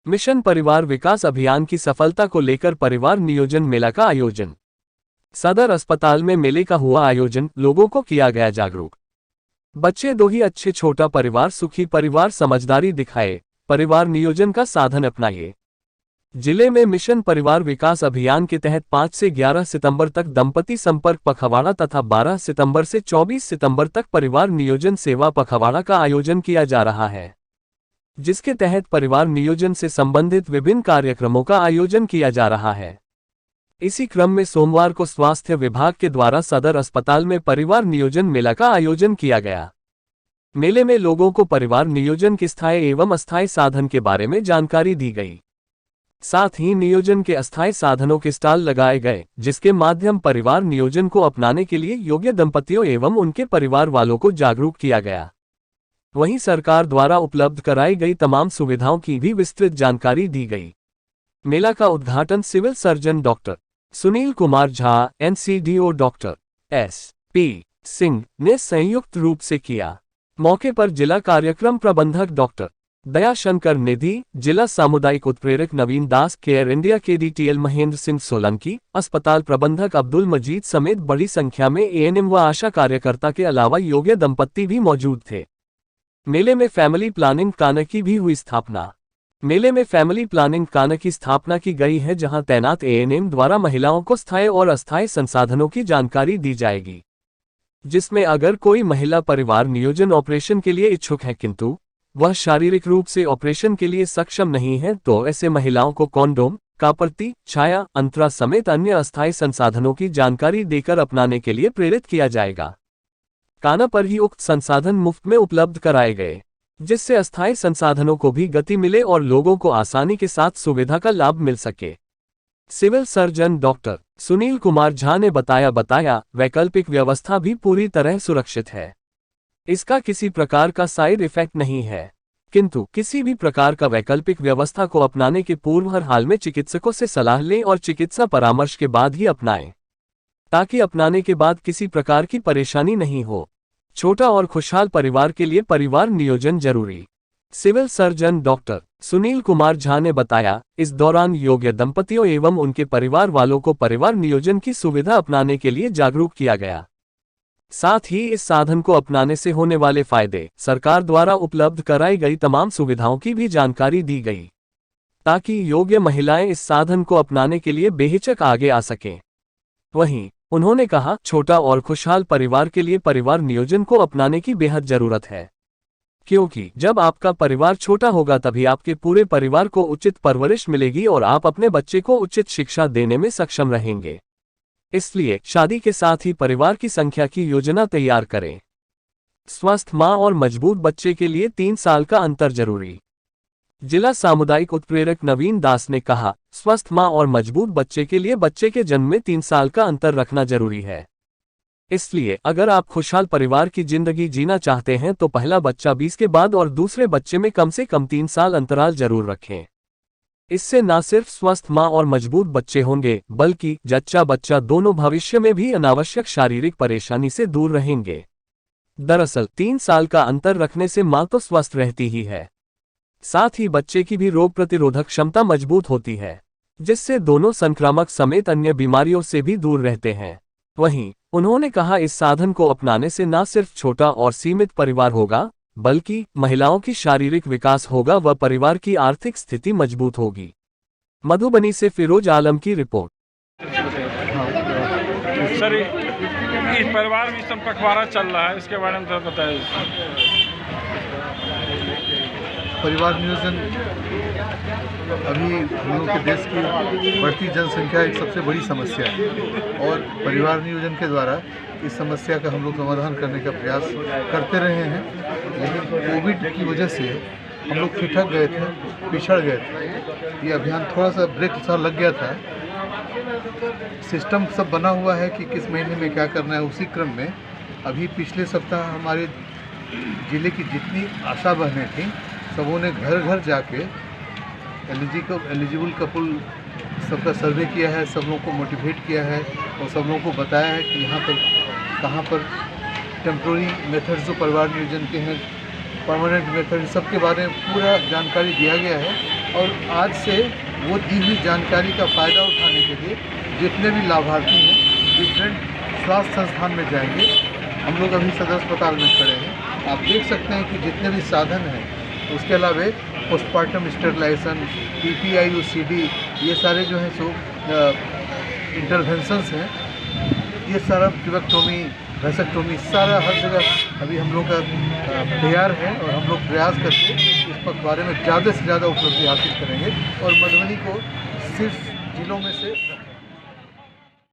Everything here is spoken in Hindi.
मिशन परिवार विकास अभियान की सफलता को लेकर परिवार नियोजन मेला का आयोजन। सदर अस्पताल में मेले का हुआ आयोजन, लोगों को किया गया जागरूक। बच्चे दो ही अच्छे, छोटा परिवार सुखी परिवार, समझदारी दिखाए, परिवार नियोजन का साधन अपनाइए। जिले में मिशन परिवार विकास अभियान के तहत 5 से 11 सितंबर तक दंपति संपर्क पखवाड़ा तथा 12 सितंबर से 24 सितंबर तक परिवार नियोजन सेवा पखवाड़ा का आयोजन किया जा रहा है, जिसके तहत परिवार नियोजन से संबंधित विभिन्न कार्यक्रमों का आयोजन किया जा रहा है। इसी क्रम में सोमवार को स्वास्थ्य विभाग के द्वारा सदर अस्पताल में परिवार नियोजन मेला का आयोजन किया गया। मेले में लोगों को परिवार नियोजन के स्थायी एवं अस्थायी साधन के बारे में जानकारी दी गई। साथ ही नियोजन के अस्थायी साधनों के स्टॉल लगाए गए, जिसके माध्यम परिवार नियोजन को अपनाने के लिए योग्य दंपतियों एवं उनके परिवार वालों को जागरूक किया गया। वहीं सरकार द्वारा उपलब्ध कराई गई तमाम सुविधाओं की भी विस्तृत जानकारी दी गई। मेला का उद्घाटन civil surgeon doctor Sunil Kumar Jha, NCDO doctor SP Singh ने संयुक्त रूप से किया। मौके पर जिला कार्यक्रम प्रबंधक डॉक्टर दयाशंकर निधि, जिला सामुदायिक उत्प्रेरक नवीन दास, केयर इंडिया के DTL महेंद्र सिंह सोलंकी, अस्पताल प्रबंधक अब्दुल मजीद समेत बड़ी संख्या में ANM व आशा कार्यकर्ता के अलावा योग्य दंपत्ति भी मौजूद थे। मेले में फैमिली प्लानिंग काना की भी हुई स्थापना। मेले में फैमिली प्लानिंग काना की स्थापना की गई है, जहां तैनात ANM द्वारा महिलाओं को स्थायी और अस्थायी संसाधनों की जानकारी दी जाएगी, जिसमें अगर कोई महिला परिवार नियोजन ऑपरेशन के लिए इच्छुक है किंतु वह शारीरिक रूप से ऑपरेशन के लिए सक्षम नहीं है, तो ऐसे महिलाओं को कॉन्डोम, कापरती, छाया, अंतरा समेत अन्य अस्थायी संसाधनों की जानकारी देकर अपनाने के लिए प्रेरित किया जाएगा। काना पर ही उक्त संसाधन मुफ्त में उपलब्ध कराए गए, जिससे अस्थायी संसाधनों को भी गति मिले और लोगों को आसानी के साथ सुविधा का लाभ मिल सके। Civil surgeon doctor Sunil Kumar Jha ने बताया वैकल्पिक व्यवस्था भी पूरी तरह सुरक्षित है। इसका किसी प्रकार का साइड इफेक्ट नहीं है, किंतु किसी भी प्रकार का वैकल्पिक व्यवस्था को अपनाने के पूर्व हर हाल में चिकित्सकों से सलाह लें और चिकित्सा परामर्श के बाद ही अपनाएं, ताकि अपनाने के बाद किसी प्रकार की परेशानी नहीं हो। छोटा और खुशहाल परिवार के लिए परिवार नियोजन जरूरी। Civil surgeon doctor Sunil Kumar Jha ने बताया, इस दौरान योग्य दंपतियों एवं उनके परिवार वालों को परिवार नियोजन की सुविधा अपनाने के लिए जागरूक किया गया। साथ ही इस साधन को अपनाने से होने वाले फायदे, सरकार द्वारा उपलब्ध कराई गई तमाम सुविधाओं की भी जानकारी दी गई, ताकि योग्य महिलाएं इस साधन को अपनाने के लिए बेहिचक आगे आ सकें। वहीं उन्होंने कहा, छोटा और खुशहाल परिवार के लिए परिवार नियोजन को अपनाने की बेहद जरूरत है, क्योंकि जब आपका परिवार छोटा होगा तभी आपके पूरे परिवार को उचित परवरिश मिलेगी और आप अपने बच्चे को उचित शिक्षा देने में सक्षम रहेंगे। इसलिए शादी के साथ ही परिवार की संख्या की योजना तैयार करें। स्वस्थ मां और मजबूत बच्चे के लिए 3 साल का अंतर जरूरी। जिला सामुदायिक उत्प्रेरक नवीन दास ने कहा, स्वस्थ मां और मजबूत बच्चे के लिए बच्चे के जन्म में 3 साल का अंतर रखना जरूरी है। इसलिए अगर आप खुशहाल परिवार की जिंदगी जीना चाहते हैं तो पहला बच्चा 20 के बाद और दूसरे बच्चे में कम से कम 3 साल अंतराल जरूर रखें। इससे न सिर्फ स्वस्थ मां और मजबूत बच्चे होंगे, बल्कि जच्चा बच्चा दोनों भविष्य में भी अनावश्यक शारीरिक परेशानी से दूर रहेंगे। दरअसल 3 साल का अंतर रखने से मां तो स्वस्थ रहती ही है, साथ ही बच्चे की भी रोग प्रतिरोधक क्षमता मजबूत होती है, जिससे दोनों संक्रामक समेत अन्य बीमारियों से भी दूर रहते हैं। वहीं उन्होंने कहा, इस साधन को अपनाने से न सिर्फ छोटा और सीमित परिवार होगा, बल्कि महिलाओं की शारीरिक विकास होगा व परिवार की आर्थिक स्थिति मजबूत होगी। मधुबनी से फिरोज आलम की रिपोर्ट। सर, इस परिवार मिशन पखवाड़ा चल रहा है, इसके बारे में तो बताइए। परिवार नियोजन अभी हम लोग के देश की बढ़ती जनसंख्या एक सबसे बड़ी समस्या है और परिवार नियोजन के द्वारा इस समस्या का हम लोग समाधान करने का प्रयास करते रहे हैं। लेकिन कोविड की वजह से हम लोग ठिठक गए थे, पिछड़ गए थे। ये अभियान थोड़ा सा ब्रेक सा लग गया था। सिस्टम सब बना हुआ है कि किस महीने में क्या करना है। उसी क्रम में अभी पिछले सप्ताह हमारे ज़िले की जितनी आशा बहनें थीं, सबों ने घर घर जाके एलिजिबल कपल सबका सर्वे किया है, सब लोगों को मोटिवेट किया है और सब लोगों को बताया है कि यहाँ पर कहाँ पर टेम्प्रोरी मेथड्स जो परिवार नियोजन के हैं, परमानेंट मेथड, सबके बारे में पूरा जानकारी दिया गया है। और आज से वो दी हुई जानकारी का फ़ायदा उठाने के लिए जितने भी लाभार्थी हैं डिफरेंट स्वास्थ्य संस्थान में जाएंगे। हम लोग अभी सदर अस्पताल में खड़े हैं, आप देख सकते हैं कि जितने भी साधन हैं, उसके अलावा पोस्टमार्टम स्टेरिलाइजेशन, PPI-UCD, ये सारे जो हैं सो इंटरवेंशंस हैं, ये सारा ट्यूबेक्टोमी, वेसेक्टोमी, सारा हर जगह अभी हम लोग का तैयार है और हम लोग प्रयास करके इस पखवाड़े में ज़्यादा से ज़्यादा उपलब्धि हासिल करेंगे और मधुबनी को सिर्फ जिलों में से